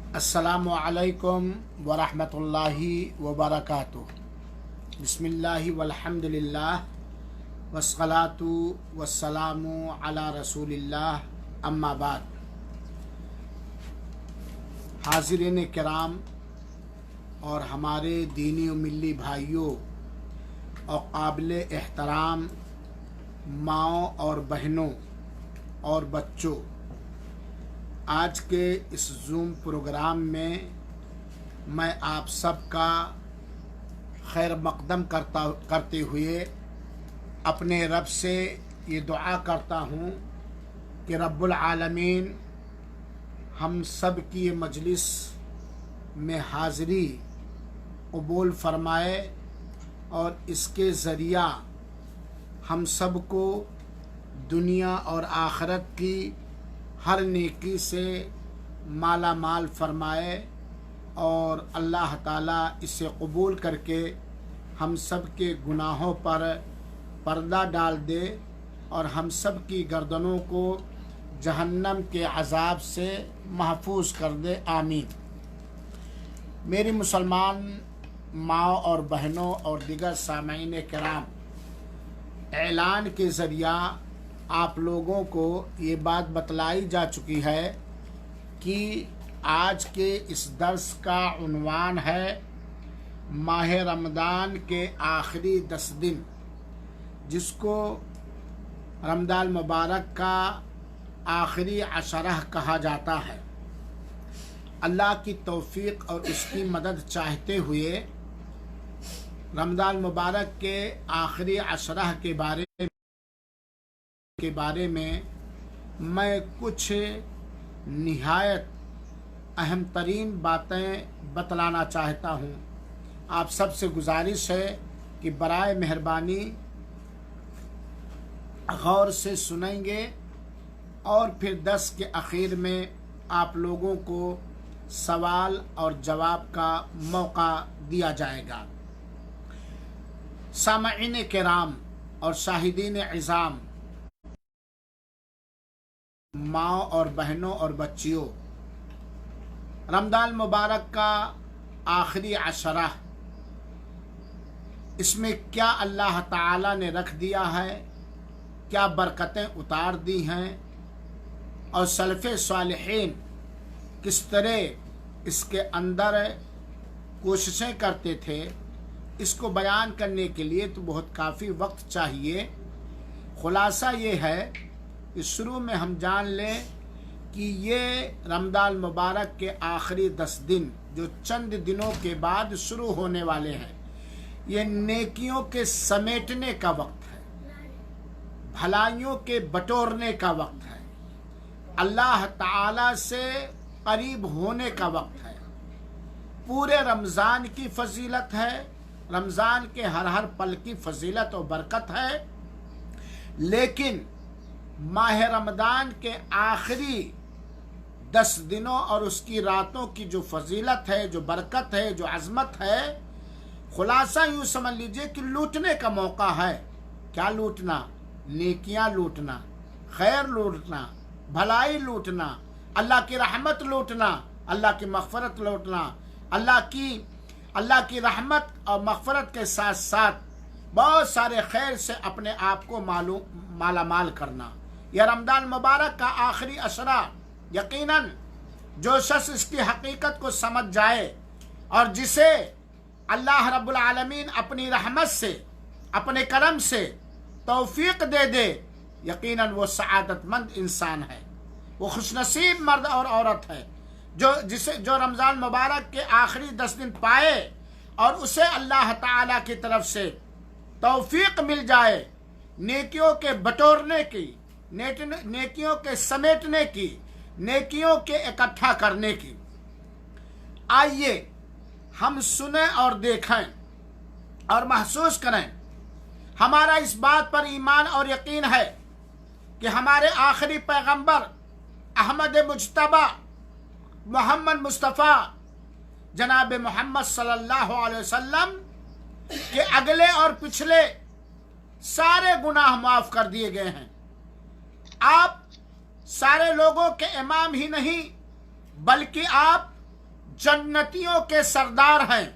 السلام علیکم ورحمۃ اللہ وبرکاتہ۔ بسم اللہ والحمد للہ والصلاۃ والسلام علی رسول اللہ، اما بعد۔ حاضرین کرام اور ہمارے دینی و ملی بھائیوں اور قابل احترام ماؤں اور بہنوں اور بچوں، آج کے اس زوم پروگرام میں میں آپ سب کا خیر مقدم کرتے ہوئے اپنے رب سے یہ دعا کرتا ہوں کہ رب العالمین ہم سب کی یہ مجلس میں حاضری قبول فرمائے اور اس کے ذریعہ ہم سب کو دنیا اور آخرت کی ہر نیکی سے مالا مال فرمائے، اور اللہ تعالیٰ اسے قبول کر کے ہم سب کے گناہوں پر پردہ ڈال دے اور ہم سب کی گردنوں کو جہنم کے عذاب سے محفوظ کر دے، آمین۔ میری مسلمان ماں اور بہنوں اور دیگر سامعین کرام، اعلان کے ذریعہ آپ لوگوں کو یہ بات بتلائی جا چکی ہے کہ آج کے اس درس کا عنوان ہے ماہ رمضان کے آخری 10 دن، جس کو رمضان مبارک کا آخری عشرہ کہا جاتا ہے۔ اللہ کی توفیق اور اس کی مدد چاہتے ہوئے رمضان مبارک کے آخری عشرہ کے بارے میں میں کچھ نہایت اہم ترین باتیں بتلانا چاہتا ہوں۔ آپ سب سے گزارش ہے کہ برائے مہربانی غور سے سنیں گے، اور پھر 10 کے اخیر میں آپ لوگوں کو سوال اور جواب کا موقع دیا جائے گا۔ سامعین کرام اور شاہدین عظام، ماں اور بہنوں اور بچیوں، رمضان مبارک کا آخری عشرہ، اس میں کیا اللہ تعالیٰ نے رکھ دیا ہے، کیا برکتیں اتار دی ہیں، اور سلف صالحین کس طرح اس کے اندر کوششیں کرتے تھے، اس کو بیان کرنے کے لیے تو بہت کافی وقت چاہیے۔ خلاصہ یہ ہے کہ شروع میں ہم جان لیں کہ یہ رمضان مبارک کے آخری 10 دن جو چند دنوں کے بعد شروع ہونے والے ہیں، یہ نیکیوں کے سمیٹنے کا وقت ہے، بھلائیوں کے بٹورنے کا وقت ہے، اللہ تعالی سے قریب ہونے کا وقت ہے۔ پورے رمضان کی فضیلت ہے، رمضان کے ہر پل کی فضیلت و برکت ہے، لیکن ماہ رمضان کے آخری 10 دنوں اور اس کی راتوں کی جو فضیلت ہے، جو برکت ہے، جو عظمت ہے، خلاصہ یوں سمجھ لیجئے کہ لوٹنے کا موقع ہے۔ کیا لوٹنا؟ نیکیاں لوٹنا، خیر لوٹنا، بھلائی لوٹنا، اللہ کی رحمت لوٹنا، اللہ کی مغفرت لوٹنا، اللہ کی رحمت اور مغفرت کے ساتھ ساتھ بہت سارے خیر سے اپنے آپ کو مالا مال کرنا۔ یہ رمضان مبارک کا آخری عشرہ، یقیناً جو شخص اس کی حقیقت کو سمجھ جائے اور جسے اللہ رب العالمین اپنی رحمت سے، اپنے کرم سے توفیق دے دے، یقیناً وہ سعادت مند انسان ہے، وہ خوش نصیب مرد اور عورت ہے جو رمضان مبارک کے آخری 10 دن پائے اور اسے اللہ تعالیٰ کی طرف سے توفیق مل جائے نیکیوں کے بٹورنے کی، نیکیوں کے سمیٹنے کی، نیکیوں کے اکٹھا کرنے کی۔ آئیے ہم سنیں اور دیکھیں اور محسوس کریں۔ ہمارا اس بات پر ایمان اور یقین ہے کہ ہمارے آخری پیغمبر احمد مجتبی محمد مصطفیٰ جناب محمد صلی اللہ علیہ وسلم کے اگلے اور پچھلے سارے گناہ معاف کر دیے گئے ہیں۔ آپ سارے لوگوں کے امام ہی نہیں بلکہ آپ जन्नतियों के सरदार हैं।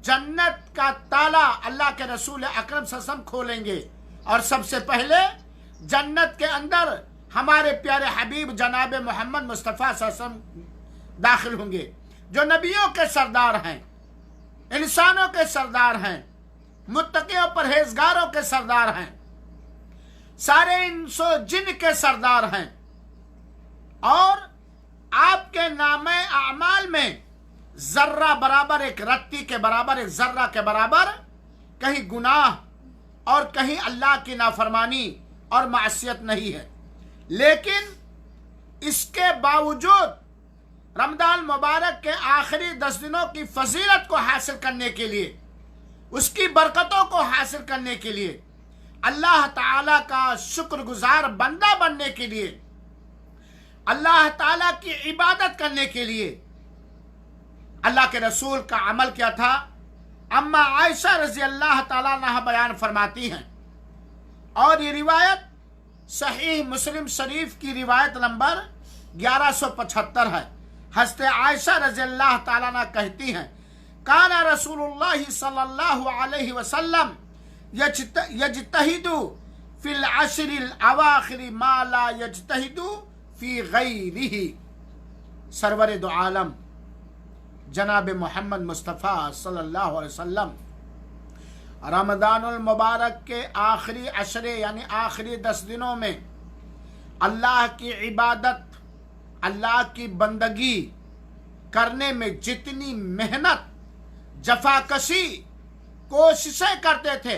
जन्नत का ताला अल्लाह के रसूल अकरम सल्लल्लाहु अलैहि वसल्लम खोलेंगे और सबसे पहले जन्नत के अंदर हमारे प्यारे हबीब जनाब मोहम्मद मुस्तफ़ा सल्लल्लाहु अलैहि वसल्लम दाखिल होंगे, जो नबियों के सरदार हैं, इंसानों के सरदार हैं, मुत्तक़ियों परहेजगारों के सरदार हैं, सारे इंसो जिन के सरदार हैं। और आपके नामे अमाल में जर्रा बराबर, एक रत्ती के बराबर, एक जर्रा के बराबर कहीं गुनाह और कहीं अल्लाह की नाफरमानी और मासियत नहीं है। लेकिन इसके बावजूद रमजान मुबारक के आखिरी 10 दिनों की फजीलत को हासिल करने के लिए, उसकी बरकतों को हासिल करने के लिए, अल्लाह ताला का शुक्रगुजार बंदा बनने के लिए, अल्लाह ताला की इबादत करने के लिए अल्लाह के रसूल का अमल क्या था। अम्मा आयशा रजी अल्लाह ताला अन्हा बयान फरमाती हैं, और ये रिवायत सहीह मुस्लिम शरीफ की रिवायत नंबर 1175 है। हज़रत आयशा रजी अल्लाह ताला अन्हा कहती हैं, काना रसूलुल्लाह सल्लल्लाहु अलैहि वसल्लम यजतहिदु फिल अशरिल अवाखिर मा ला यजतहिदु फी गैरिही। सरवर दो आलम जनाब मोहम्मद मुस्तफ़ा सल्लल्लाहु अलैहि वसल्लम रमज़ानुल मुबारक के आखिरी अशरे यानी आखिरी 10 दिनों में अल्लाह की इबादत, अल्लाह की बंदगी करने में जितनी मेहनत, जफाकशी, कोशिशें करते थे,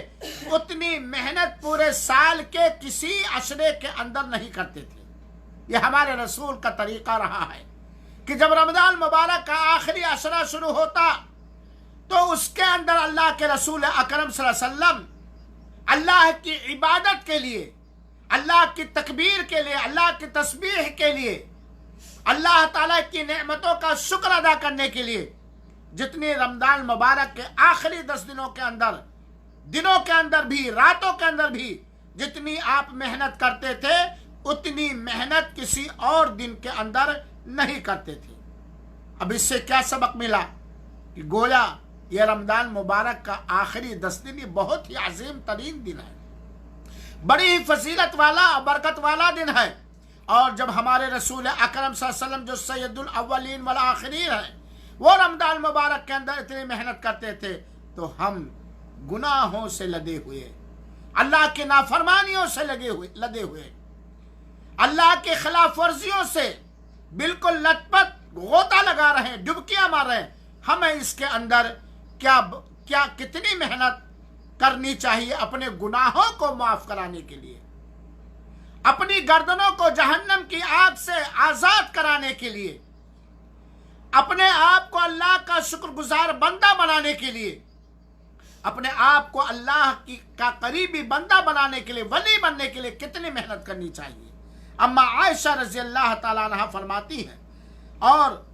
उतनी मेहनत पूरे साल के किसी अशरे के अंदर नहीं करते थे। यह हमारे रसूल का तरीका रहा है कि जब रमजान मुबारक का आखिरी अशरा शुरू होता तो उसके अंदर अल्लाह के रसूल अकरम सल्लल्लाहु अलैहि वसल्लम अल्लाह की इबादत के लिए, अल्लाह की तकबीर के लिए, अल्लाह की तस्बीह के लिए, अल्लाह ताला की नेमतों का शुक्र अदा करने के लिए जितनी रमजान मुबारक के आखिरी 10 दिनों के अंदर भी, रातों के अंदर भी जितनी आप मेहनत करते थे, उतनी मेहनत किसी और दिन के अंदर नहीं करते थे। अब इससे क्या सबक मिला कि गोया यह रमजान मुबारक का आखिरी 10 दिन ये बहुत ही अजीम तरीन दिन है, बड़ी ही फजीलत वाला, बरकत वाला दिन है। और जब हमारे रसूल अकरम सल्लल्लाहु अलैहि वसल्लम जो सैयदुल अव्वलीन वल आखिरीन है, वो रमजान मुबारक के अंदर इतनी मेहनत करते थे, तो हम गुनाहों से लदे हुए, अल्लाह की नाफरमानियों से लदे हुए, अल्लाह के खिलाफ वर्जियों से बिल्कुल लथपथ, गोता लगा रहे हैं, डुबकियां मार रहे हैं। हमें इसके अंदर कितनी मेहनत करनी चाहिए अपने गुनाहों को माफ कराने के लिए, अपनी गर्दनों को जहन्नम की आग से आजाद कराने के लिए, अपने आप को अल्लाह का शुक्रगुजार बंदा बनाने के लिए, अपने आप को अल्लाह का करीबी बंदा बनाने के लिए, वली बनने के लिए कितनी मेहनत करनी चाहिए। अम्मा आयशा रज़ी अल्लाह ताला अन्हा फरमाती हैं और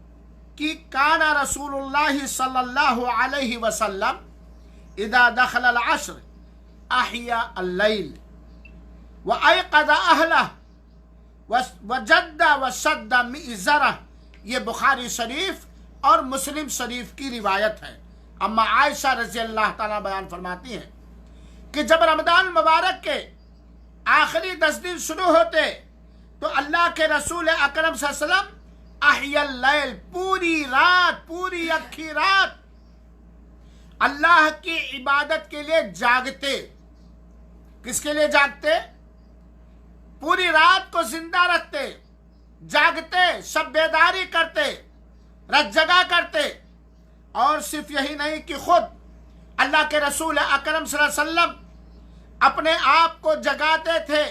कि काना रसूलुल्लाह सल्लल्लाहु अलैहि वसल्लम इदा दखल अल अश्र अहिया अल-लैल व अयक़ज़ अहलह व जद्दा व शद्दा मिज़रह। ये बुखारी शरीफ और मुस्लिम शरीफ की रिवायत है। अम्मा आयशा रज़ी अल्लाह ताला बयान फरमाती हैं कि जब रमजान मुबारक के आखिरी 10 दिन शुरू होते तो अल्लाह के रसूल अकरम सल्लल्लाहु अलैहि वसल्लम अहियल लैल, पूरी रात, पूरी अक्खी रात अल्लाह की इबादत के लिए जागते। किसके लिए जागते? पूरी रात को जिंदा रखते, जागते, सब बेदारी करते, रात जगा करते। और सिर्फ यही नहीं कि खुद अल्लाह के रसूल अकरम सल्लल्लाहु अलैहि वसल्लम अपने आप को जगाते थे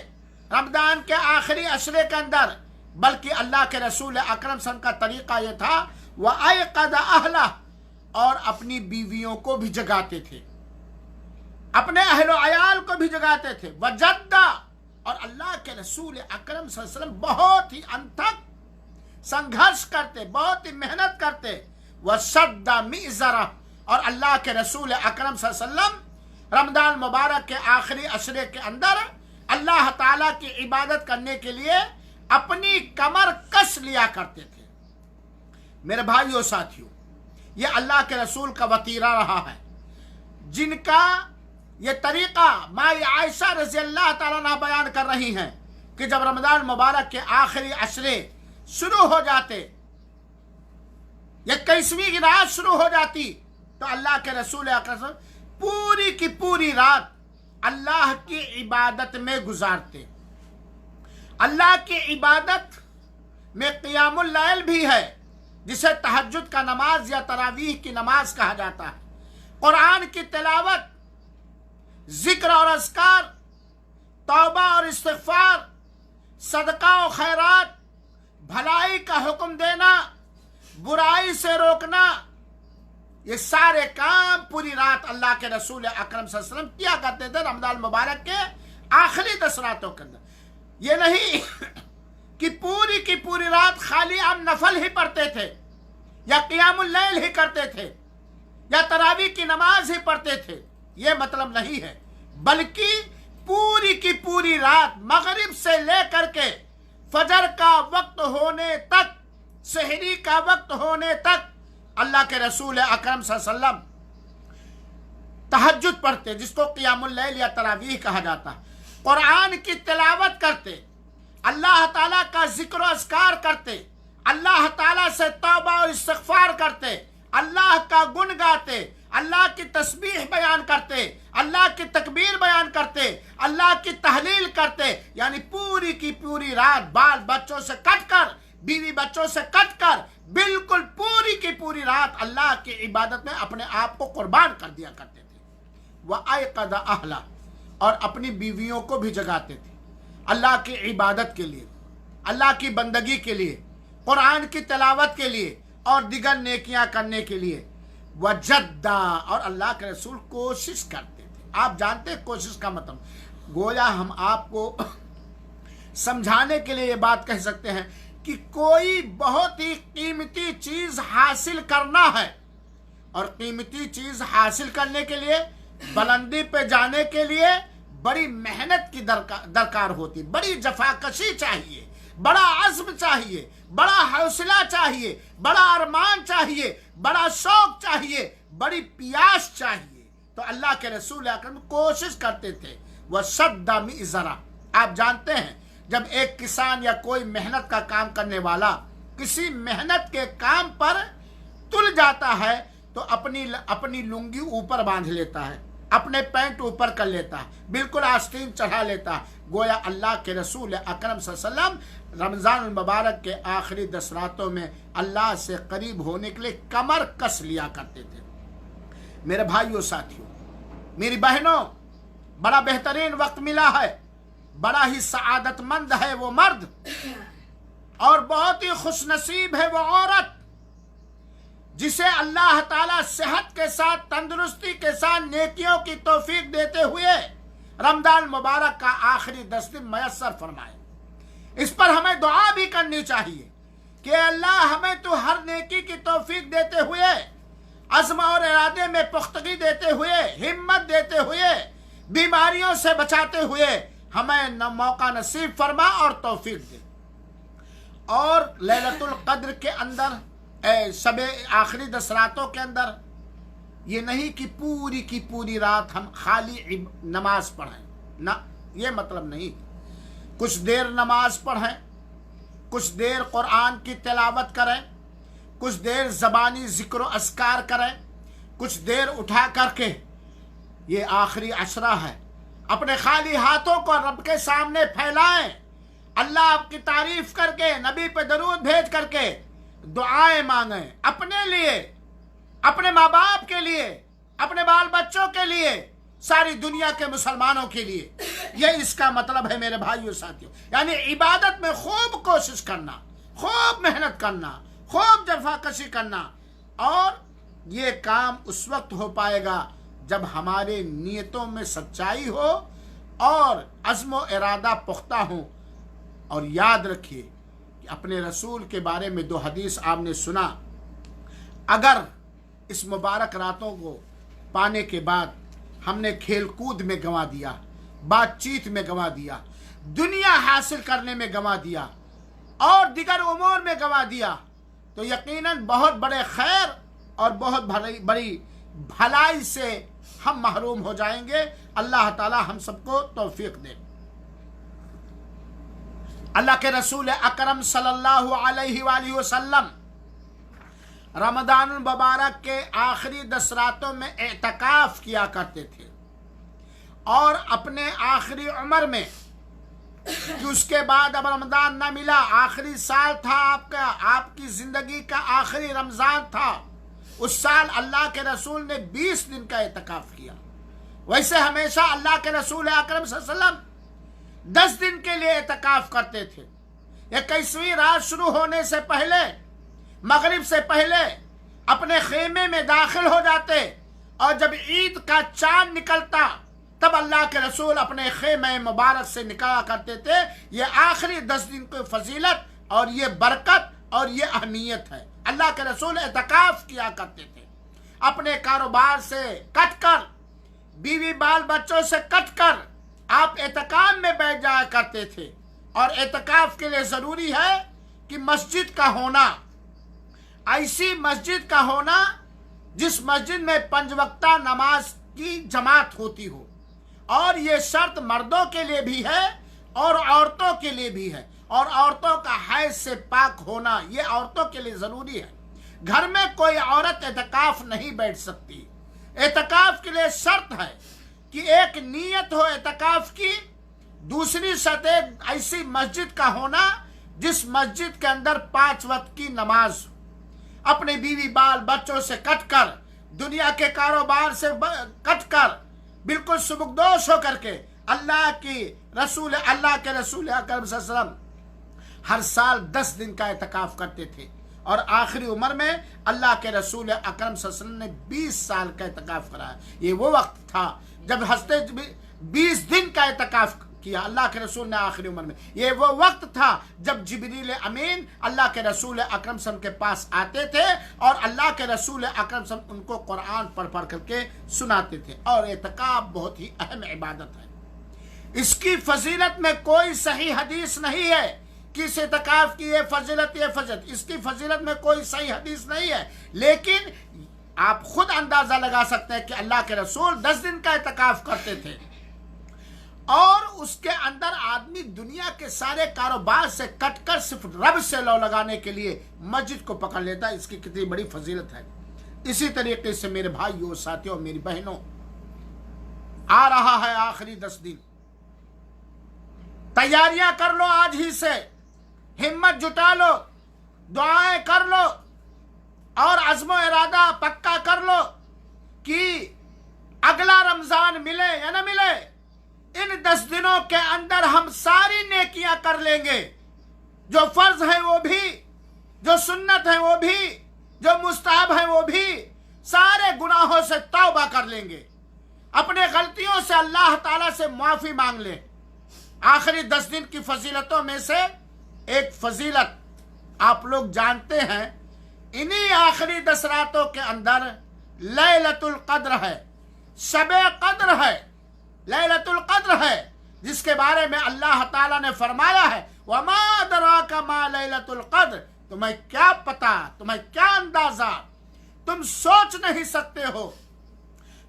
रमजान के आखिरी अशरे के अंदर, बल्कि अल्लाह के रसूल अकरम सल्लल्लाहु अलैहि वसल्लम का तरीका यह था व अयक़ज़ अहलह, और अपनी बीवियों को भी जगाते थे, अपने अहलो अयाल को भी जगाते थे। वजद्दा, और अल्लाह के रसूल अकरम सल्लल्लाहु अलैहि वसल्लम बहुत ही अनथक संघर्ष करते, बहुत ही मेहनत करते। वशद्दा मिज़रह, और अल्लाह के रसूल अकरम सल्लल्लाहु अलैहि वसल्लम रमजान मुबारक के आखिरी अशरे के अंदर अल्लाह ताला की इबादत करने के लिए अपनी कमर कस लिया करते थे। मेरे भाइयों साथियों, ये अल्लाह के रसूल का वतीरा रहा है, जिनका ये तरीक़ा माई आयशा रज़ी अल्लाह ताला अन्हा बयान कर रही हैं कि जब रमज़ान मुबारक के आखिरी अशरे शुरू हो जाते, या 21वीं की रात शुरू हो जाती, तो अल्लाह के रसूल अकरम पूरी की पूरी रात अल्लाह की इबादत में गुजारते। अल्लाह की इबादत में क़ियामुल लैल भी है, जिसे तहज्जुद का नमाज या तरावीह की नमाज कहा जाता है। कुरान की तिलावत, जिक्र और अज़कार, तौबा और इस्तिग़फ़ार, सदका और खैरात, भलाई का हुक्म देना, बुराई से रोकना, ये सारे काम पूरी रात अल्लाह के रसूल अकरम सल्लल्लाहु अलैहि वसल्लम किया करते थे रमज़ान मुबारक के आखिरी 10 रातों के अंदर। ये नहीं कि पूरी की पूरी रात खाली हम नफल ही पढ़ते थे, या क़ियामुल लैल ही करते थे, या तरावी की नमाज ही पढ़ते थे, ये मतलब नहीं है, बल्कि पूरी की पूरी रात मगरिब से लेकर के फजर का वक्त होने तक, सहरी का वक्त होने तक अल्लाह के रसूल अकरम सल्लल्लाहु अलैहि वसल्लम तहज्जुद पढ़ते, जिसको क़ियामुल लैल या तरावीह कहा जाता है। कुरान की तिलावत करते, अल्लाह ताला का जिक्र अज़कार करते, अल्लाह ताला से तौबा और इस्तिग़फ़ार करते, अल्लाह का गुण गाते, अल्लाह की तस्बीह बयान करते, अल्लाह की तकबीर बयान करते, अल्लाह की तहलील करते। यानी पूरी की पूरी रात बाल बच्चों से कटकर, बीवी बच्चों से कटकर, बिल्कुल पूरी की पूरी रात अल्लाह की इबादत में अपने आप को कुर्बान कर दिया करते थे। वह अयक़ज़ अहला, और अपनी बीवियों को भी जगाते थे अल्लाह की इबादत के लिए, अल्लाह की बंदगी के लिए, कुरान की तिलावत के लिए और दिगर नेकियां करने के लिए। वजद्दा, और अल्लाह के रसूल कोशिश करते थे। आप जानते हैं कोशिश का मतलब, गोया हम आपको समझाने के लिए ये बात कह सकते हैं कि कोई बहुत ही कीमती चीज हासिल करना है, और कीमती चीज हासिल करने के लिए, बुलंदी पे जाने के लिए बड़ी मेहनत की दरकार होती, बड़ी जफाकशी चाहिए, बड़ा अज़्म चाहिए, बड़ा हौसला चाहिए, बड़ा अरमान चाहिए, बड़ा शौक चाहिए, बड़ी प्यास चाहिए। तो अल्लाह के रसूल अकरम कोशिश करते थे। वह शद्दा मिज़रा, आप जानते हैं जब एक किसान या कोई मेहनत का काम करने वाला किसी मेहनत के काम पर तुल जाता है, तो अपनी लुंगी ऊपर बांध लेता है, अपने पैंट ऊपर कर लेता है, बिल्कुल आस्तीन चढ़ा लेता है। गोया अल्लाह के रसूल अकरम सल्लल्लाहु अलैहि वसल्लम रमज़ान मुबारक के आखिरी 10 रातों में अल्लाह से करीब होने के लिए कमर कस लिया करते थे। मेरे भाइयों साथियों, मेरी बहनों, बड़ा बेहतरीन वक्त मिला है, बड़ा ही सआदतमंद है वो मर्द, और बहुत ही खुशनसीब है वो औरत जिसे अल्लाह ताला सेहत के साथ, तंदुरुस्ती के साथ नेकियों की तौफीक देते हुए रमजान मुबारक का आखिरी 10 दिन मयस्सर फरमाए। इस पर हमें दुआ भी करनी चाहिए कि अल्लाह हमें तो हर नेकी की तौफीक देते हुए, अज़्म और इरादे में पुख्तगी देते हुए, हिम्मत देते हुए, बीमारियों से बचाते हुए हमें मौका नसीब फरमा और तौफीक दे। और लैलतुल क़द्र के अंदर, शबे आखिरी 10 रातों के अंदर, ये नहीं कि पूरी की पूरी रात हम खाली नमाज पढ़ें ना, ये मतलब नहीं। कुछ देर नमाज पढ़ें, कुछ देर कुरान की तिलावत करें, कुछ देर ज़बानी ज़िक्र अज़कार करें, कुछ देर उठा करके, ये आखिरी अशरा है, अपने खाली हाथों को रब के सामने फैलाएं, अल्लाह की तारीफ करके, नबी पे दरूद भेज करके दुआएं मांगें, अपने लिए, अपने माँ बाप के लिए, अपने बाल बच्चों के लिए, सारी दुनिया के मुसलमानों के लिए। ये इसका मतलब है मेरे भाइयों साथियों। यानी इबादत में खूब कोशिश करना, खूब मेहनत करना, खूब जफाकशी करना, और ये काम उस वक्त हो पाएगा जब हमारे नियतों में सच्चाई हो और अज़्म व इरादा पुख्ता हो। और याद रखिए कि अपने रसूल के बारे में 2 हदीस आपने सुना, अगर इस मुबारक रातों को पाने के बाद हमने खेल कूद में गंवा दिया, बातचीत में गंवा दिया, दुनिया हासिल करने में गंवा दिया और दिगर उमूर में गंवा दिया, تو یقیناً بہت بڑے خیر اور بہت بڑی بھلائی سے ہم محروم ہو جائیں گے۔ اللہ تعالی ہم سب کو توفیق دے۔ اللہ کے رسول اکرم صلی اللہ علیہ وآلہ وسلم رمضان المبارک کے آخری 10 راتوں میں اعتکاف کیا کرتے تھے، اور اپنے آخری عمر میں کہ اس کے بعد اب رمضان نہ ملا، آخری سال تھا آپ کی زندگی کا آخری رمضان تھا، اس سال اللہ کے رسول نے 20 دن کا اعتکاف کیا۔ ویسے ہمیشہ اللہ کے رسول اکرم صلی اللہ علیہ وسلم 10 دن کے لیے اعتکاف کرتے تھے۔ 21ویں رات شروع ہونے سے پہلے، مغرب سے پہلے اپنے خیمے میں داخل ہو جاتے، اور جب عید کا چاند نکلتا تب اللہ کے رسول اپنے خیمے مبارک سے نکلا کرتے تھے۔ یہ آخری 10 دن کی فضیلت اور یہ برکت اور یہ اہمیت ہے۔ اللہ کے رسول اعتکاف کیا کرتے تھے، اپنے کاروبار سے کٹ کر، بیوی بال بچوں سے کٹ کر آپ اعتکاف میں بیٹھ جایا کرتے تھے۔ اور اعتکاف کے لیے ضروری ہے کہ مسجد کا ہونا، ایسی مسجد کا ہونا جس مسجد میں 5 وقتہ نماز کی جماعت ہوتی ہو، اور یہ شرط مردوں کے لیے بھی ہے اور عورتوں کے لیے بھی ہے، اور عورتوں کا حیض سے پاک ہونا یہ عورتوں کے لیے ضروری ہے۔ گھر میں کوئی عورت اعتکاف نہیں بیٹھ سکتی۔ اعتکاف کے لیے شرط ہے کہ ایک نیت ہو اعتکاف کی، دوسری شرط ایسی مسجد کا ہونا جس مسجد کے اندر 5 وقت کی نماز ہو۔ اپنے بیوی بال بچوں سے کٹ کر، دنیا کے کاروبار سے کٹ کر، بالکل سبکدوش ہو کر کے اللہ کے رسول اکرم صلی اللہ علیہ وسلم ہر سال 10 دن کا اعتکاف کرتے تھے، اور آخری عمر میں اللہ کے رسول اکرم صلی اللہ علیہ وسلم نے 20 سال کا اعتکاف کرایا۔ یہ وہ وقت تھا جب 20 دن کا اعتکاف کیا اللہ کے رسول نے آخری عمر میں۔ یہ وہ وقت تھا جب جبریل امین اللہ کے رسول اکرم صلی اللہ علیہ وسلم کے پاس آتے تھے، اور اللہ کے رسول اکرم صلی اللہ علیہ وسلم ان کو قرآن پڑھ کر کے سناتے تھے۔ اور اعتکاف بہت ہی اہم عبادت ہے، اس کی فضیلت میں کوئی صحیح حدیث نہیں ہے کہ اس اعتکاف کی یہ فضیلت، اس کی فضیلت میں کوئی صحیح حدیث نہیں ہے، لیکن آپ خود اندازہ لگا سکتے ہیں کہ اللہ کے رسول 10 دن کا اعتکاف کرتے تھے، اور اس کے اندر آدمی دنیا کے سارے کاروبار سے کٹ کر صرف رب سے لو لگانے کے لیے مسجد کو پکڑ لیتا ہے۔ اس کی کتنی بڑی فضیلت ہے۔ اسی طریقے سے میرے بھائیوں، ساتھیوں، میری بہنوں، آ رہا ہے آخری 10 دن، تیاریاں کر لو آج ہی سے، ہمت جٹا لو، دعائیں کر لو، اور عزم و ارادہ پکا کر لو کہ اگلا رمضان ملے یا نہ ملے، ان 10 دنوں کے اندر ہم ساری نیکیاں کر لیں گے، جو فرض ہے وہ بھی، جو سنت ہے وہ بھی، جو مستحب ہے وہ بھی، سارے گناہوں سے توبہ کر لیں گے، اپنے غلطیوں سے اللہ تعالیٰ سے معافی مانگ لیں۔ آخری 10 دن کی فضیلتوں میں سے ایک فضیلت آپ لوگ جانتے ہیں، انہی آخری 10 راتوں کے اندر لیلۃ القدر ہے، شب قدر ہے، لیلۃ القدر ہے، جس کے بارے میں اللہ تعالیٰ نے فرمایا ہے وما ادراک ما لیلۃ القدر، تمہیں کیا پتا، تمہیں کیا اندازہ، تم سوچ نہیں سکتے ہو،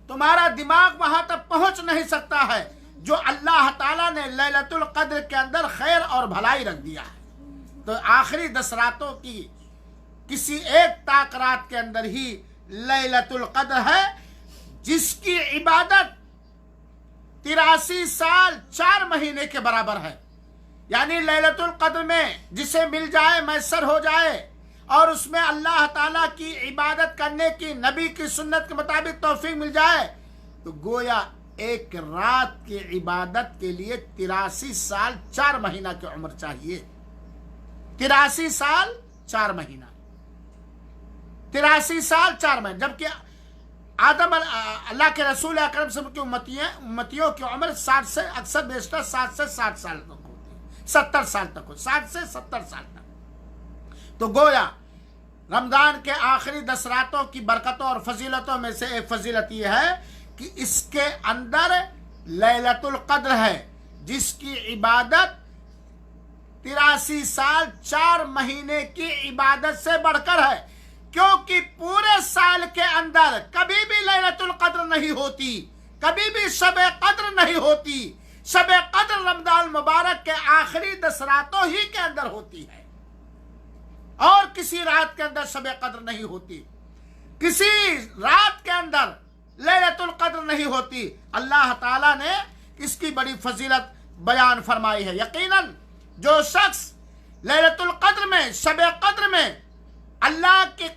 تمہارا دماغ وہاں تک پہنچ نہیں سکتا ہے جو اللہ تعالیٰ نے لیلۃ القدر کے اندر خیر اور بھلائی رکھ دیا ہے۔ تو آخری 10 راتوں کی کسی ایک طاق رات کے اندر ہی لیلۃ القدر ہے، جس کی عبادت 83 سال 4 مہینے کے برابر ہے۔ یعنی لیلۃ القدر میں جسے مل جائے، میسر ہو جائے، اور اس میں اللہ تعالیٰ کی عبادت کرنے کی، نبی کی سنت کے مطابق توفیق مل جائے، تو گویا ایک رات کی عبادت کے لیے 83 سال 4 مہینہ کی عمر چاہیے۔ 83 سال 4 مہینہ، 83 سال 4 مہینہ، جبکہ آدم اللہ کے رسول اکرم صلی اللہ علیہ وسلم کی امتیوں کی عمر 60 سے اکثر بیشتر 60 سے 60 سال تک ہوتی ہے، 70 سال تک ہو، 60 سے 70 سال تک۔ تو گویا رمضان کے آخری 10 راتوں کی برکتوں اور فضیلتوں میں سے ایک فضیلت یہ ہے کہ اس کے اندر لیلۃ القدر ہے، جس کی عبادت 83 साल 4 महीने की इबादत से बढ़कर है, क्योंकि पूरे साल के अंदर कभी भी लैलतुल कद्र नहीं होती, कभी भी शब कद्र नहीं होती। शब कद्र रमजान मुबारक के आखिरी 10 रातों ही के अंदर होती है, और किसी रात के अंदर शब कद्र नहीं होती, किसी रात के अंदर लैलतुल कद्र नहीं होती। अल्लाह ताला ने इसकी बड़ी फजीलत बयान फरमाई है। यकीनन जो शख्स लैलतुल कद्र में, शब कद्र में अल्लाह के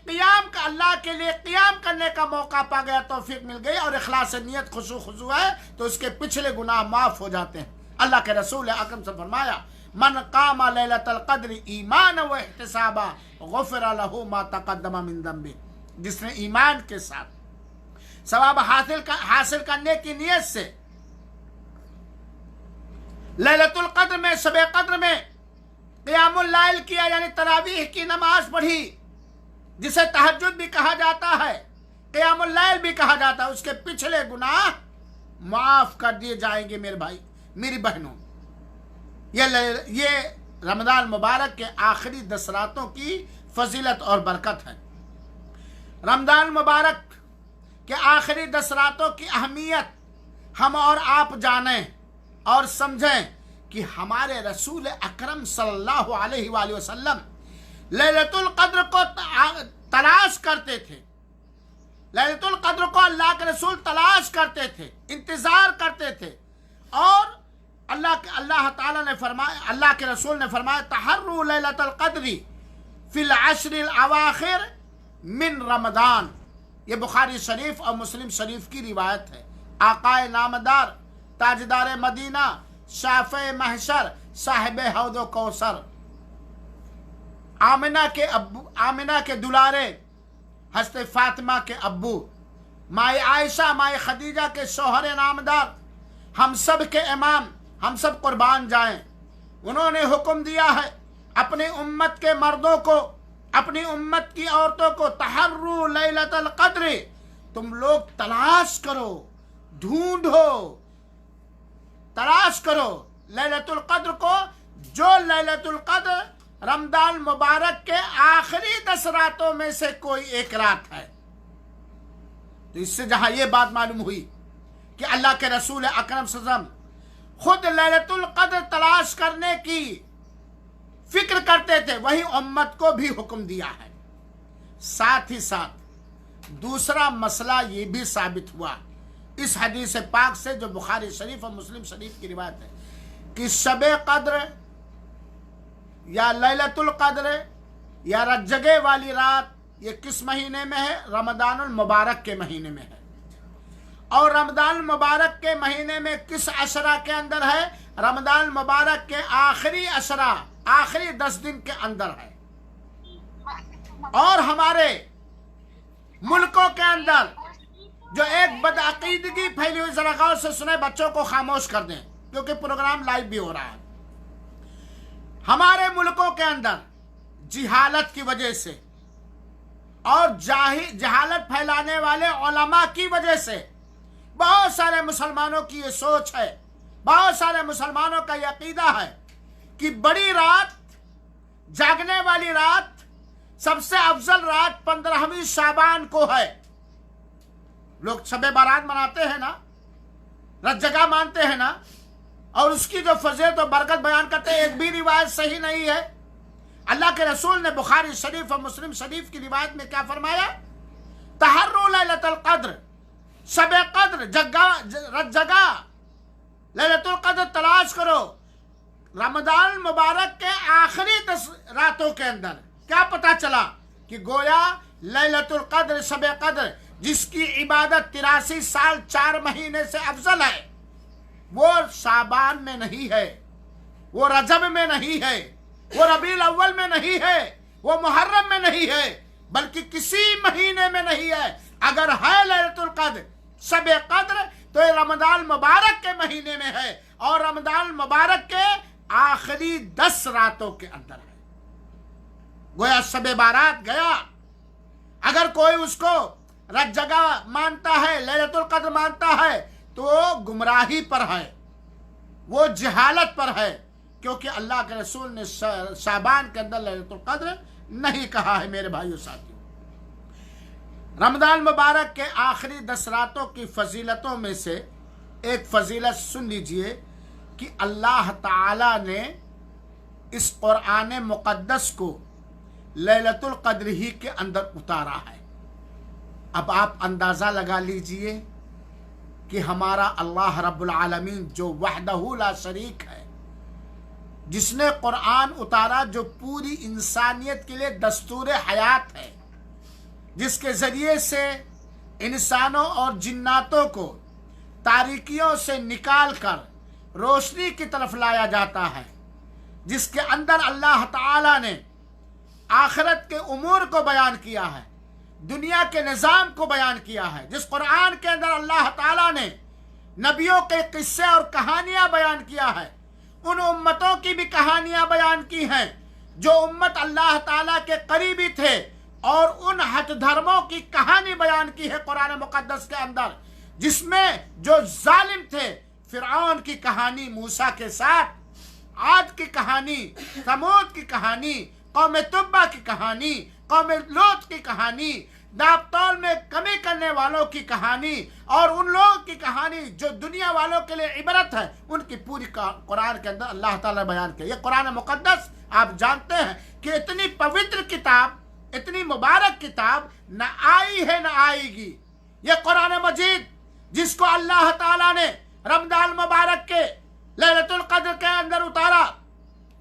लिए क़ियाम करने का मौका पा गया, तौफीक मिल गई और इखलास नियत खुशू है, तो उसके पिछले गुनाह माफ हो जाते हैं। अल्लाह के रसूल अकरम से फरमाया, मन कामा लैलतुल कद्र ईमान व इहतिसाबा गुफिर लहू मा तक़द्दम मिन ज़ंबि। जिसने ईमान के साथ सवाब हासिल करने की नियत से लैलतुल कद्र में, शब कद्र में क़ियामुल लैल किया, यानी तरावीह की नमाज पढ़ी, जिसे तहज्जुद भी कहा जाता है, क़ियामुल लैल भी कहा जाता है, उसके पिछले गुनाह माफ कर दिए जाएंगे। मेरे भाई, मेरी बहनों, ये रमजान मुबारक के आखिरी 10 रातों की फजीलत और बरकत है। रमजान मुबारक के आखिरी 10 रातों की अहमियत हम और आप जानें और समझें कि हमारे रसूल अकरम सल्लल्लाहु अलैहि वसल्लम लैलतुल कद्र को तलाश करते थे। लैलतुल कद्र को अल्लाह के रसूल तलाश करते थे, इंतजार करते थे, और अल्लाह ताला ने फरमाया, अल्लाह के रसूल ने फरमाया, तहर्रु लैलतुल कद्री फिल अश्रिल अवाखिर मिन रमदान। ये बुखारी शरीफ और मुस्लिम शरीफ की रिवायत है। आकाए नामदार, ताजदार मदीना, शाफ़े महशर, साहिब हौद कौसर, आमिना के दुलारे, हज़रत फातिमा के अब्बू, माए आयशा, माए खदीजा के शौहर नामदार, हम सब के इमाम, हम सब कुर्बान जाएं। उन्होंने हुक्म दिया है अपनी उम्मत के मर्दों को, अपनी उम्मत की औरतों को, तहर्रु लैलतुल कद्र, तुम लोग तलाश करो, ढूंढो, तलाश करो लैलतुल कद्र को, जो लैलतुल कद्र रमजान मुबारक के आखिरी 10 रातों में से कोई एक रात है। तो इससे जहां ये बात मालूम हुई कि अल्लाह के रसूल अकरम सल्लल्लाहु अलैहि वसल्लम खुद लैलतुल कद्र तलाश करने की फिक्र करते थे, वही उम्मत को भी हुक्म दिया है। साथ ही साथ दूसरा मसला ये भी साबित हुआ इस हदीस पाक से, जो बुखारी शरीफ और मुस्लिम शरीफ की रिवायत है, कि शब कद्र या लैलतुल कद्र या रज्जगे वाली रात ये किस महीने में है? रमजानुल मुबारक के महीने में है। और रमजान मुबारक के महीने में किस अशरा के अंदर है? रमजान मुबारक के आखिरी अशरा, आखिरी 10 दिन के अंदर है। और हमारे मुल्कों के अंदर जो एक बदअकीदगी फैली हुई, जरा गौर से सुने, बच्चों को खामोश कर दें क्योंकि प्रोग्राम लाइव भी हो रहा है। हमारे मुल्कों के अंदर जिहालत की वजह से और जहालत फैलाने वाले उलमा की वजह से बहुत सारे मुसलमानों की ये सोच है, बहुत सारे मुसलमानों का ये अकीदा है कि बड़ी रात, जागने वाली रात, सबसे अफजल रात 15वीं शाबान को है। लोग शबे बारात मनाते हैं ना, रज्जगा मानते हैं ना, और उसकी जो फजीलत और बरकत बयान करते हैं, एक भी रिवायत सही नहीं है। अल्लाह के रसूल ने बुखारी शरीफ और मुस्लिम शरीफ की रिवायत में क्या फरमाया? तहर्रु लैलतुल कद्र, शब कद्र, रज्जगा, लैलतुल कद्र तलाश करो रमजान मुबारक के आखिरी 10 रातों के अंदर। क्या पता चला कि गोया लैलतुल कद्र, शब कद्र, जिसकी इबादत 83 साल 4 महीने से अफजल है, वो शाबान में नहीं है, वो रजब में नहीं है, वो रबीउल अव्वल में नहीं है, वो मुहर्रम में नहीं है, बल्कि किसी महीने में नहीं है। अगर है लैलतुल कद्र, शब कद्र, तो ये रमजान मुबारक के महीने में है और रमजान मुबारक के आखिरी 10 रातों के अंदर है। गोया शब बारात गया, अगर कोई उसको रज्जगा मानता है, लैलतुल कद्र मानता है, तो वो गुमराही पर है, वो जहालत पर है, کیونکہ اللہ کے رسول نے شعبان کے اندر لیلۃ القدر نہیں کہا ہے۔ میرے بھائیو ساتھیو، رمضان مبارک کے آخری 10 راتوں کی فضیلتوں میں سے ایک فضیلت سن لیجئے کہ اللہ تعالی نے اس قرآن مقدس کو لیلۃ القدر ہی کے اندر اتارا ہے۔ اب آپ اندازہ لگا لیجئے کہ ہمارا اللہ رب العالمین جو وحدہ لا شریک ہے، جس نے قرآن اتارا، جو پوری انسانیت کے لیے دستور حیات ہے، جس کے ذریعے سے انسانوں اور جناتوں کو تاریکیوں سے نکال کر روشنی کی طرف لایا جاتا ہے، جس کے اندر اللہ تعالی نے آخرت کے امور کو بیان کیا ہے، دنیا کے نظام کو بیان کیا ہے، جس قرآن کے اندر اللہ تعالی نے نبیوں کے قصے اور کہانیاں بیان کیا ہے، ان امتوں کی بھی کہانیاں بیان کی ہیں جو امت اللہ تعالیٰ کے قریبی تھے، اور ان ہٹ دھرموں کی کہانی بیان کی ہے قرآن مقدس کے اندر، جس میں جو ظالم تھے، فرعون کی کہانی موسیٰ کے ساتھ، عاد کی کہانی، ثمود کی کہانی، قوم تبع کی کہانی، قوم لوط کی کہانی، ناپ تول میں کمی کرنے والوں کی کہانی، اور ان لوگوں کی کہانی جو دنیا والوں کے لیے عبرت ہے، ان کی پوری قرآن کے اندر اللہ تعالیٰ نے بیان کیا۔ یہ قرآن مقدس آپ جانتے ہیں کہ اتنی پوتر کتاب، اتنی مبارک کتاب نہ آئی ہے نہ آئے گی۔ یہ قرآن مجید جس کو اللہ تعالیٰ نے رمضان مبارک کے لیلۃ القدر کے اندر اتارا،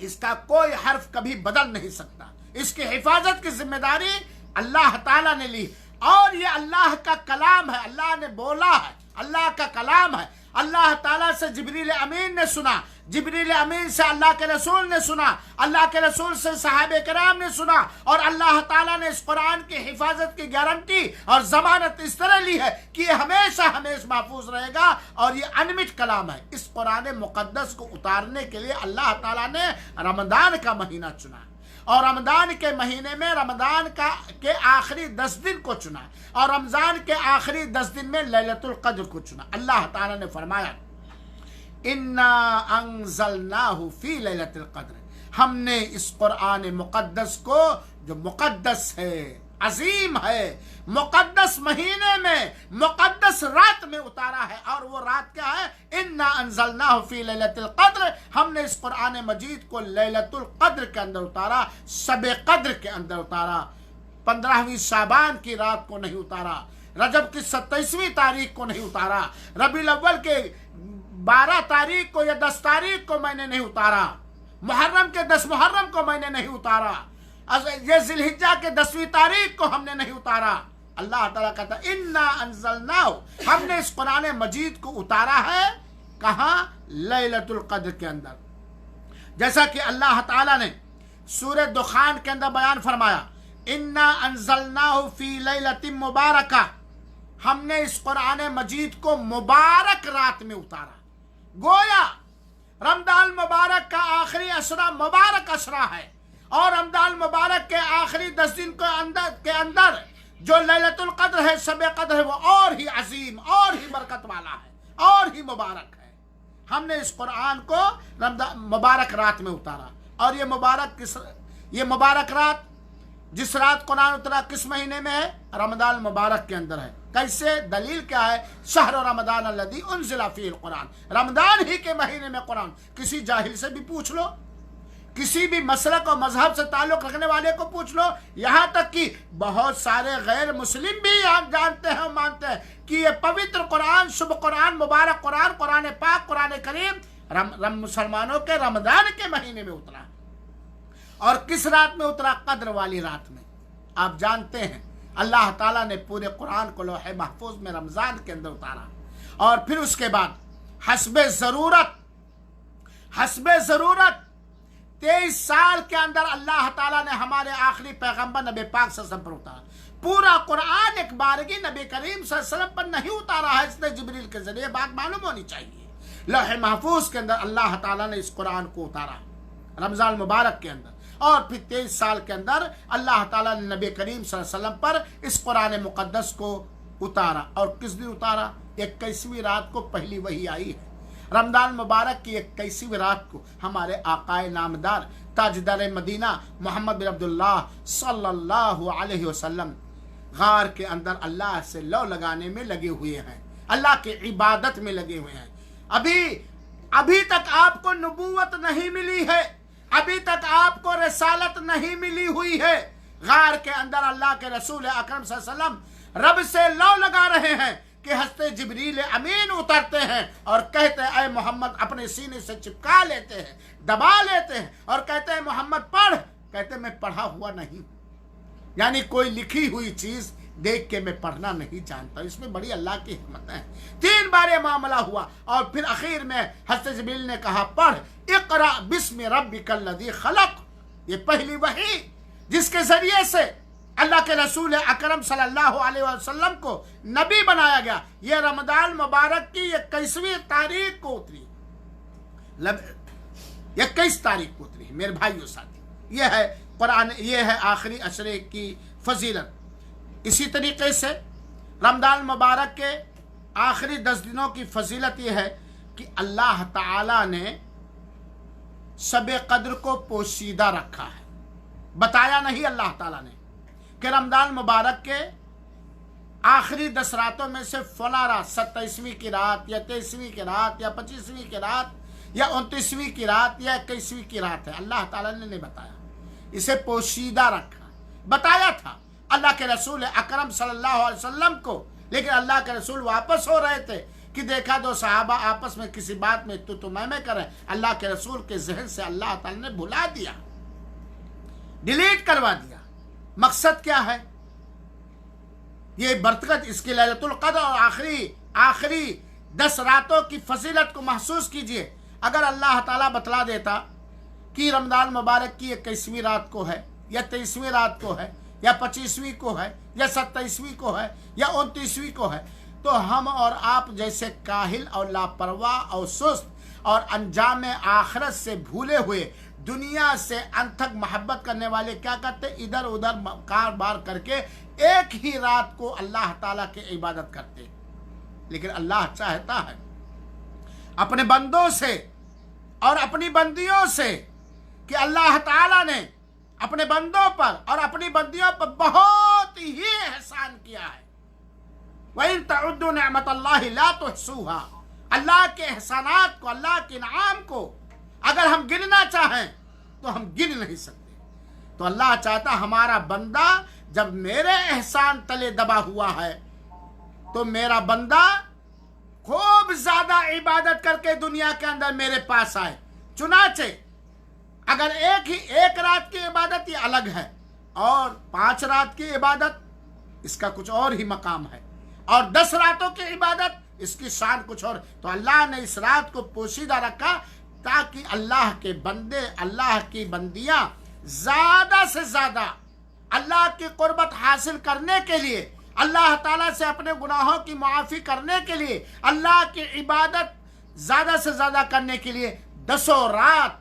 اس کا کوئی حرف کبھی بدل نہیں سکتا۔ اس کی حفاظت کی ذمہ داری اللہ تعالیٰ نے لی، اور یہ اللہ کا کلام ہے، اللہ نے بولا ہے، اللہ کا کلام ہے۔ اللہ تعالیٰ سے جبریل امین نے سنا، جبریل امین سے اللہ کے رسول نے سنا، اللہ کے رسول سے صحابہ کرام نے سنا، اور اللہ تعالیٰ نے اس قرآن کی حفاظت کی گارنٹی اور ضمانت اس طرح لی ہے کہ یہ ہمیشہ ہمیشہ محفوظ رہے گا، اور یہ انمٹ کلام ہے۔ اس قرآن مقدس کو اتارنے کے لیے اللہ تعالیٰ نے رمضان کا مہینہ چنا، اور رمضان کے مہینے میں رمضان کے آخری 10 دن کو چنا، اور رمضان کے آخری 10 دن میں لیلۃ القدر کو چنا۔ اللہ تعالیٰ نے فرمایا اِنَّا أَنزَلْنَاهُ فِي لَيْلَةِ الْقَدْرِ، ہم نے اس قرآن مقدس کو جو مقدس ہے، عظیم ہے، مقدس مہینے میں، مقدس رات میں اتارا ہے، اور وہ رات کیا ہے؟ اِنَّا أَنزَلْنَاهُ فِي لَيْلَةِ الْقَدْرِ، ہم نے اس قرآن مجید کو لیلۃ القدر کے اندر اتارا، شب قدر کے اندر اتارا، 15ویں شعبان کی رات کو نہیں اتارا، رجب کی 27ویں تاریخ کو نہیں اتارا، ربیع الاول کے 12 تاریخ کو یا 10 تاریخ کو میں نے نہیں اتارا، محرم کے 10 محرم کو میں نے نہیں اتارا، یہ ذی الحجہ کے 10ویں تاریخ کو ہم نے نہیں اتارا۔ اللہ تعالیٰ کہتا ہے اِنَّا أَنزَلْنَاهُ، ہم نے اس قرآن مجید کو اتارا ہے کہاں؟ لیلۃ القدر کے اندر، جیسا کہ اللہ تعالیٰ نے سورہ دخان کے اندر بیان فرمایا اِنَّا أَنزَلْنَاهُ فِي لَيْلَةٍ مُبَارَكَةٍ، ہم نے اس قرآن مجید کو مبارک رات میں اتارا۔ گویا رمضان مبارک کا آخری عشرہ مبارک عشرہ ہے، اور رمضان مبارک کے آخری 10 دن کے اندر جو لیلۃ القدر ہے، شب قدر ہے، وہ اور ہی عظیم، اور ہی برکت والا ہے، اور ہی مبارک ہے۔ ہم نے اس قرآن کو مبارک رات میں اتارا، اور یہ مبارک رات، جس رات قرآن اترا کس مہینے میں ہے؟ رمضان مبارک کے اندر ہے۔ کیسے؟ دلیل کیا ہے؟ شہر رمضان الذی انزل فیہ القرآن، رمضان ہی کے مہینے میں قرآن۔ کسی جاہل سے بھی پوچھ لو، کسی بھی مسلک اور مذہب سے تعلق رکھنے والے کو پوچھ لو، یہاں تک کہ بہت سارے غیر مسلم بھی جانتے ہیں، مانتے ہیں کہ یہ پوتر قرآن، شب قرآن، مبارک قرآن، قرآن پاک، قرآن کریم مسلمانوں کے رمضان کے مہینے میں اترا۔ اور کس رات میں اترا؟ قدر والی رات میں۔ آپ جانتے ہیں اللہ تعالیٰ نے پورے قرآن کو لوح محفوظ میں رمضان کے اندر اتارا، اور پھر اس کے بعد حسب ضرورت 23 سال کے اندر اللہ تعالیٰ نے ہمارے آخری پیغمبر نبی پاک صلی اللہ علیہ وسلم پر اتارا۔ پورا قرآن ایک بارگی نبی کریم صلی اللہ علیہ وسلم پر نہیں اتارا ہے، اس نے جبریل کے ذریعے، بات معلوم ہونی چاہیے۔ لوح محفوظ کے اندر اللہ تعالیٰ نے اس قرآن کو اتارا رمضان مبارک کے اندر، اور پھر 23 سال کے اندر اللہ تعالیٰ نے نبی کریم صلی اللہ علیہ وسلم پر اس قرآن مقدس کو اتارا۔ اور کس دن اتارا؟ 21ویں رات کو پہلی وحی آئی ہے، रमजान मुबारक की 21वीं रात को हमारे आकाए नामदार ताजदार मदीना मोहम्मद बिन अब्दुल्लाह सल्लल्लाहु अलैहि वसल्लम गार के अंदर अल्लाह से लौ लगाने में लगे हुए हैं, अल्लाह की इबादत में लगे हुए हैं। अभी तक आपको नबूवत नहीं मिली है, अभी तक आपको रिसालत नहीं मिली हुई है। गार के अंदर अल्लाह के रसूल अकरम सल्लल्लाहु अलैहि वसल्लम रब से लौ लगा रहे हैं कि हस्ते जिब्रील अमीन उतरते हैं और कहते हैं ऐ मोहम्मद, अपने सीने से चिपका लेते हैं, दबा लेते हैं और कहते हैं मोहम्मद पढ़। कहते मैं पढ़ा हुआ नहीं, यानी कोई लिखी हुई चीज देख के मैं पढ़ना नहीं जानता। इसमें बड़ी अल्लाह की हिकमत है। 3 बार ये मामला हुआ और फिर आखिर में हज़रत जिब्रील ने कहा पढ़, इक़रा बिस्मि रब्बिकल लज़ी खलक़। ये पहली वही जिसके जरिए से अल्लाह के रसूल अकरम सल्लल्लाहु अलैहि वसल्लम को नबी बनाया गया। ये रमजान मुबारक की 21वीं तारीख को उतरी, 21 तारीख को उतरी मेरे भाइयों साथी। ये है कुरान, ये है आखिरी अशरे की फजीलत। इसी तरीके से रमजान मुबारक के आखिरी 10 दिनों की फजीलत ये है कि अल्लाह ताला ने शब कद्र को पोशीदा रखा है। बताया नहीं अल्लाह ताला ने कि रमजान मुबारक के आखिरी 10 रातों में से फला रात 27वीं की रात या 23वीं की रात या 25वीं की रात या 29वीं की रात या 21वीं की रात है। अल्लाह ताला ने नहीं बताया, इसे पोशीदा रखा। बताया था अल्लाह के रसूल अकरम सल्लल्लाहु अलैहि वसल्लम को, लेकिन अल्लाह के रसूल वापस हो रहे थे कि देखा 2 सहाबा आपस में किसी बात में तू मैं करें। अल्लाह के रसूल के जहन से अल्लाह ताला ने भुला दिया, डिलीट करवा दिया। मकसद क्या है? ये बरकत, इसकी लैलतुल कद्र और आखिरी 10 रातों की फजीलत को महसूस कीजिए। अगर अल्लाह ताला बतला देता कि रमजान मुबारक की 21वीं रात को है या 23वीं रात को है या 25वीं को है या 27वीं को है या 29वीं को है, तो हम और आप जैसे काहिल और लापरवाह और सुस्त और अंजाम आखिरत से भूले हुए दुनिया से अनथक मोहब्बत करने वाले क्या करते, इधर उधर कारोबार करके एक ही रात को अल्लाह ताला की इबादत करते। लेकिन अल्लाह चाहता है अपने बंदों से और अपनी बंदियों से कि अल्लाह ताला ने अपने बंदों पर और अपनी बंदियों पर बहुत ही एहसान किया है। वइन तउद्दु निअमतल्लाहि ला तुहसूहा। अल्लाह के एहसानात को, अल्लाह के इनाम को अगर हम गिनना चाहें तो हम गिन नहीं सकते। तो अल्लाह चाहता हमारा बंदा जब मेरे एहसान तले दबा हुआ है तो मेरा बंदा खूब ज्यादा इबादत करके दुनिया के अंदर मेरे पास आए। चुनाचे अगर एक रात की इबादत ये अलग है और 5 रात की इबादत इसका कुछ और ही मकाम है और 10 रातों की इबादत इसकी शान कुछ और। तो अल्लाह ने इस रात को पोशीदा रखा ताकि अल्लाह के बंदे, अल्लाह की बंदियां ज्यादा से ज्यादा अल्लाह की कुर्बत हासिल करने के लिए, अल्लाह ताला से अपने गुनाहों की माफ़ी करने के लिए, अल्लाह की इबादत ज्यादा से ज्यादा करने के लिए 10 रात,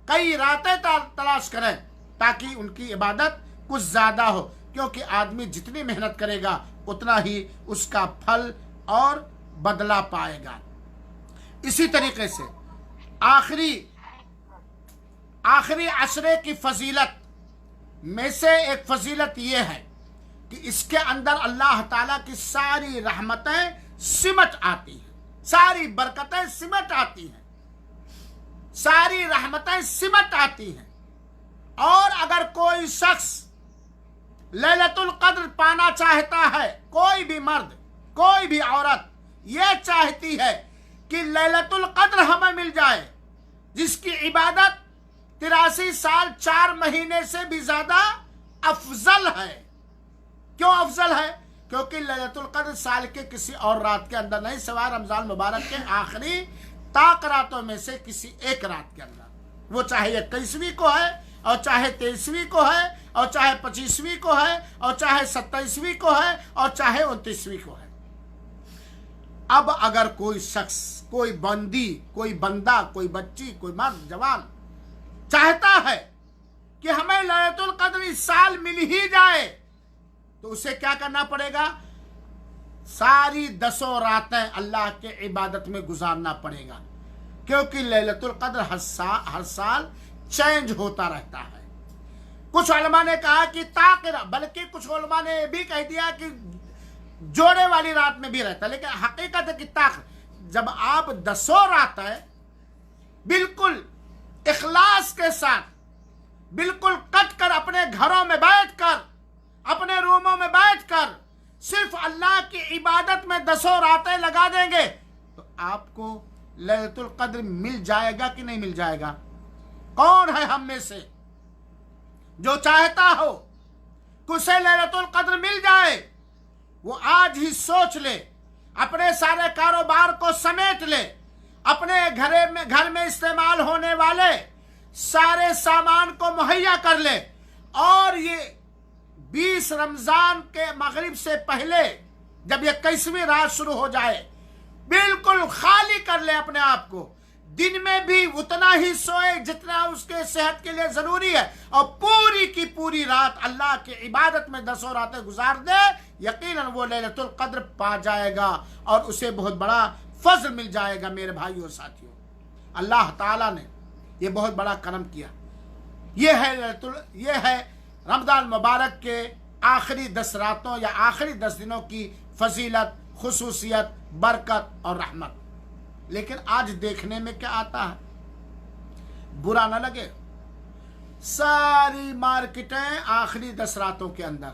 कई रातें तलाश करें ताकि उनकी इबादत कुछ ज्यादा हो। क्योंकि आदमी जितनी मेहनत करेगा उतना ही उसका फल और बदला पाएगा। इसी तरीके से आखिरी अशरे की फजीलत में से एक फजीलत यह है कि इसके अंदर अल्लाह ताला की सारी रहमतें सिमट आती हैं, सारी बरकतें सिमट आती हैं, सारी रहमतें सिमट आती हैं। और अगर कोई शख्स लैलतुल कद्र पाना चाहता है, कोई भी मर्द, कोई भी औरत ये चाहती है कि लैलतुल कद्र हमें मिल जाए, जिसकी इबादत 83 साल 4 महीने से भी ज्यादा अफजल है। क्यों अफजल है? क्योंकि लैलतुल कद्र साल के किसी और रात के अंदर नहीं, सिवाय रमजान मुबारक के आखिरी ताक रातों में से किसी एक रात के अंदर, वो चाहे 21वीं को है और चाहे 23वीं को है और चाहे 25वीं को है और चाहे 27वीं को है और चाहे 29वीं को है। अब अगर कोई शख्स, कोई बंदी, कोई बंदा, कोई बच्ची, कोई मर्द जवान चाहता है कि हमें लैलतुल कद्र इस साल मिल ही जाए, तो उसे क्या करना पड़ेगा? सारी 10 रातें अल्लाह के इबादत में गुजारना पड़ेगा। क्योंकि लैलतुल कद्र हर साल चेंज होता रहता है। कुछ उलमा ने कहा कि ताक़िरा, बल्कि कुछ उलमा ने भी कह दिया कि जोड़े वाली रात में भी रहता है, लेकिन हकीकत है कि जब आप 10 रातें बिल्कुल इखलास के साथ, बिल्कुल कट कर अपने घरों में बैठकर, अपने रूमों में बैठकर सिर्फ अल्लाह की इबादत में 10 रातें लगा देंगे तो आपको लैलतुल कद्र मिल जाएगा कि नहीं मिल जाएगा? कौन है हम में से जो चाहता हो कि उसे लैलतुल कद्र मिल जाए? वो आज ही सोच ले, अपने सारे कारोबार को समेट ले, अपने घर में इस्तेमाल होने वाले सारे सामान को मुहैया कर ले, और ये 20 रमजान के मगरिब से पहले जब ये 21वीं रात शुरू हो जाए बिल्कुल खाली कर ले अपने आप को। दिन में भी उतना ही सोए जितना उसके सेहत के लिए जरूरी है, और पूरी की पूरी रात अल्लाह की इबादत में 10 रातें गुजार दे, यकीनन वो लैलतुल कद्र पा जाएगा और उसे बहुत बड़ा फजल मिल जाएगा। मेरे भाइयों और साथियों, अल्लाह ताला ने ये बहुत बड़ा करम किया। ये है रमजान मुबारक के आखिरी 10 रातों या आखिरी 10 दिनों की फजीलत, खुसूसियत, बरकत और रहमत। लेकिन आज देखने में क्या आता है, बुरा न लगे, सारी मार्केटें आखिरी 10 रातों के अंदर,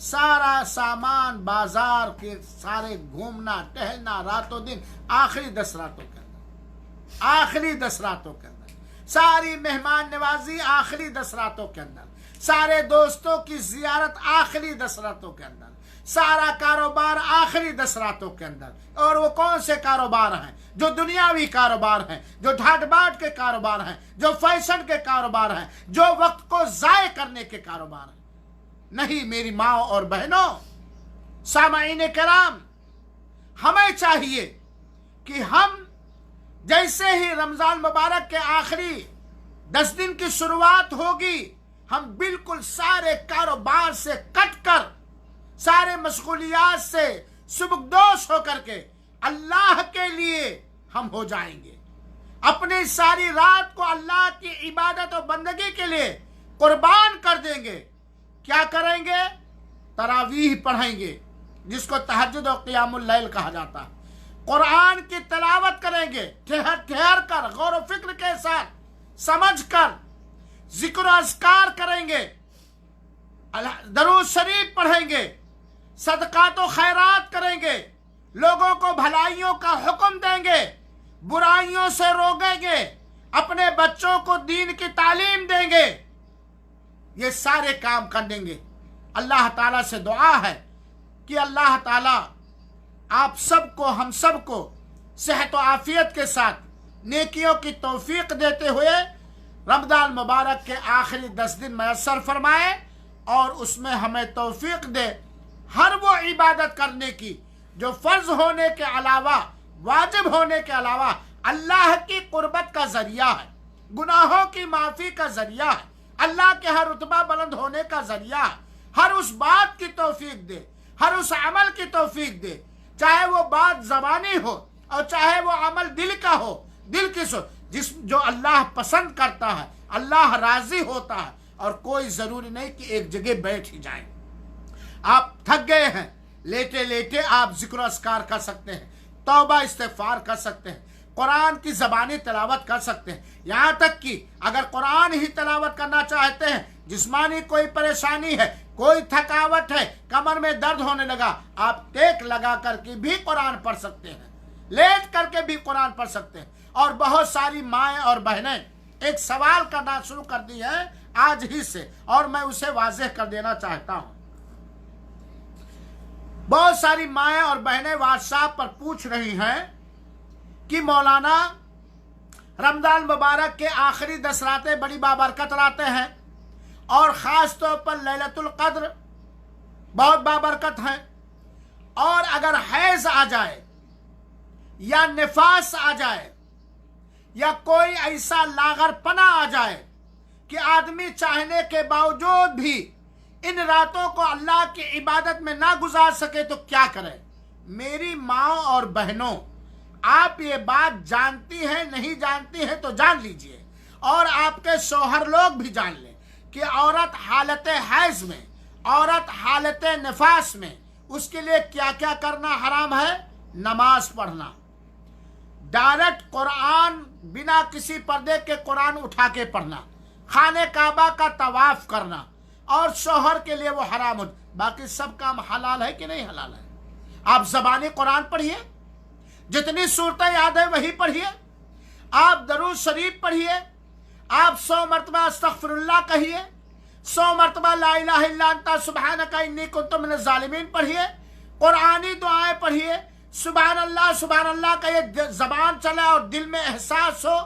सारा सामान बाजार के सारे घूमना टहलना रातों दिन आखिरी 10 रातों के अंदर, आखिरी 10 रातों के अंदर, सारी मेहमान नवाजी आखिरी 10 रातों के अंदर, सारे दोस्तों की जियारत आखिरी 10 रातों के अंदर, सारा कारोबार आखिरी 10 रातों के अंदर। और वो कौन से कारोबार हैं? जो दुनियावी कारोबार हैं, जो ठाट बाट के कारोबार हैं, जो फैशन के कारोबार हैं, जो वक्त को जाय करने के कारोबार हैं। नहीं मेरी माँ और बहनों, सामाईन किराम, हमें चाहिए कि हम जैसे ही रमजान मुबारक के आखिरी 10 दिन की शुरुआत होगी, हम बिल्कुल सारे कारोबार से कट कर, सारे मशगूलियात से सुबकदोश होकर के अल्लाह के लिए हम हो जाएंगे। अपनी सारी रात को अल्लाह की इबादत और बंदगी के लिए कुर्बान कर देंगे। क्या करेंगे? तरावीह पढ़ेंगे, जिसको तहज्जुद और क़ियामुल लैल कहा जाता है। कुरान की तिलावत करेंगे, ठहर कर, गौर व फिक्र के साथ, समझ कर, जिक्र अस्कार करेंगे, दरूद शरीफ पढ़ेंगे, सदकात व खैरात करेंगे, लोगों को भलाइयों का हुक्म देंगे, बुराइयों से रोकेंगे, अपने बच्चों को दीन की तालीम देंगे। ये सारे काम कर देंगे। अल्लाह ताला से दुआ है कि अल्लाह ताला आप सबको, हम सबको सेहत व आफियत के साथ नेकियों की तौफीक देते हुए रमजान मुबारक के आखिरी 10 दिन मैसर फरमाए, और उसमें हमें तौफीक दे हर वो इबादत करने की जो फर्ज होने के अलावा, वाजिब होने के अलावा अल्लाह की कुर्बत का जरिया है, गुनाहों की माफ़ी का जरिया है, अल्लाह के हर रुतबा बुलंद होने का जरिया है। हर उस बात की तौफीक दे, हर उस अमल की तौफीक दे, चाहे वो बात ज़बानी हो और चाहे वो अमल दिल का हो, दिल की जो अल्लाह पसंद करता है, अल्लाह राजी होता है। और कोई ज़रूरी नहीं कि एक जगह बैठ ही जाए। आप थक गए हैं, लेटे लेटे आप जिक्र अस्कार कर सकते हैं, तौबा इस्तिग़फ़ार कर सकते हैं, कुरान की ज़बानी तिलावत कर सकते हैं। यहाँ तक कि अगर कुरान ही तिलावत करना चाहते हैं, जिस्मानी कोई परेशानी है, कोई थकावट है, कमर में दर्द होने लगा, आप टेक लगा करके भी कुरान पढ़ सकते हैं, लेट करके भी कुरान पढ़ सकते हैं। और बहुत सारी माएँ और बहनें एक सवाल करना शुरू कर दी है आज ही से, और मैं उसे वाज़ेह कर देना चाहता हूँ। बहुत सारी माएँ और बहनें व्हाट्सएप पर पूछ रही हैं कि मौलाना, रमजान मुबारक के आखिरी 10 रातें बड़ी बाबरकत रातें हैं, और ख़ास तौर पर लैलतुल कद्र बहुत बाबरकत हैं, और अगर हैज़ आ जाए या निफास आ जाए या कोई ऐसा लागरपना आ जाए कि आदमी चाहने के बावजूद भी इन रातों को अल्लाह की इबादत में ना गुजार सके तो क्या करे? मेरी माँ और बहनों, آپ یہ بات جانتی ہیں، نہیں جانتی ہیں تو جان لیجئے، اور آپ کے شوہر لوگ بھی جان لیں کہ عورت حالت حیض میں، عورت حالت نفاس میں، اس کے لیے کیا کیا کرنا حرام ہے۔ نماز پڑھنا، ڈائریکٹ قرآن بنا کسی پردے کے قرآن اٹھا کے پڑھنا، خانہ کعبہ کا طواف کرنا، اور شوہر کے لیے وہ حرام ہو۔ باقی سب کام حلال ہے کہ نہیں حلال ہے۔ آپ زبانی قرآن پڑھیے، جتنی صورتیں یاد ہیں وہی پڑھیے، آپ درود شریف پڑھیے، آپ 100 مرتبہ استغفر اللہ کہیے، 100 مرتبہ لا الہ الا انت سبحانک انی کنت من الظالمین پڑھیے، قرآنی دعائیں پڑھیے، سبحان اللہ کا یہ زبان چلے اور دل میں احساس ہو،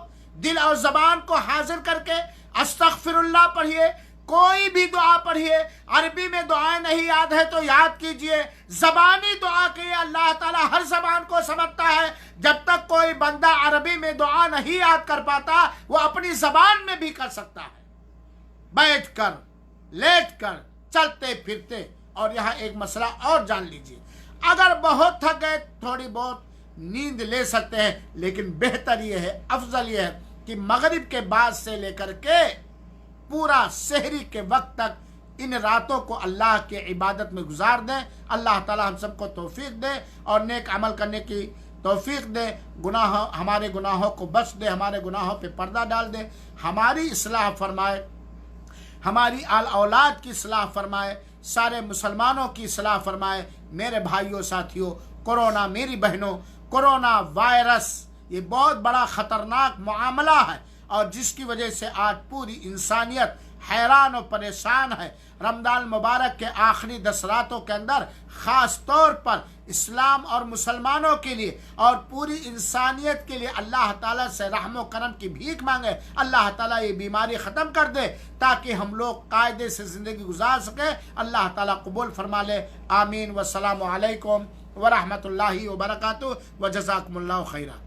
دل اور زبان کو حاضر کر کے استغفر اللہ پڑھیے، کوئی بھی دعا پڑھیے۔ عربی میں دعائیں نہیں یاد ہے تو یاد کیجئے، زبانی دعا کیے، اللہ تعالیٰ ہر زبان کو سمجھتا ہے۔ جب تک کوئی بندہ عربی میں دعا نہیں یاد کر پاتا، وہ اپنی زبان میں بھی کر سکتا ہے، بیٹھ کر، لیٹ کر، چلتے پھرتے۔ اور یہاں ایک مسئلہ اور جان لیجئے، اگر بہت تھک گئے تھوڑی بہت نیند لے سکتے ہیں، لیکن بہتر یہ ہے، افضل یہ ہے کہ مغرب کے بعد سے لے کر کے پورا سحری کے وقت تک ان راتوں کو اللہ کے عبادت میں گزار دیں۔ اللہ تعالی ہم سب کو توفیق دے اور نیک عمل کرنے کی توفیق دے، ہمارے گناہوں کو بخش دے، ہمارے گناہوں پہ پردہ ڈال دے، ہماری اصلاح فرمائے، ہماری آل اولاد کی اصلاح فرمائے، سارے مسلمانوں کی اصلاح فرمائے۔ میرے بھائیوں ساتھیوں، کورونا، میری بہنوں، کورونا وائرس یہ بہت بڑا خطرناک معاملہ ہے، اور جس کی وجہ سے آج پوری انسانیت حیران و پریشان ہے۔ رمضان مبارک کے آخری 10 راتوں کے اندر خاص طور پر اسلام اور مسلمانوں کے لیے اور پوری انسانیت کے لیے اللہ تعالیٰ سے رحم و کرم کی بھیک مانگے، اللہ تعالیٰ یہ بیماری ختم کر دے تاکہ ہم لوگ قاعدے سے زندگی گزار سکیں۔ اللہ تعالیٰ قبول فرما لے، آمین۔ والسلام علیکم ورحمۃ اللہ وبرکاتہ، وجزاکم اللہ خیرہ۔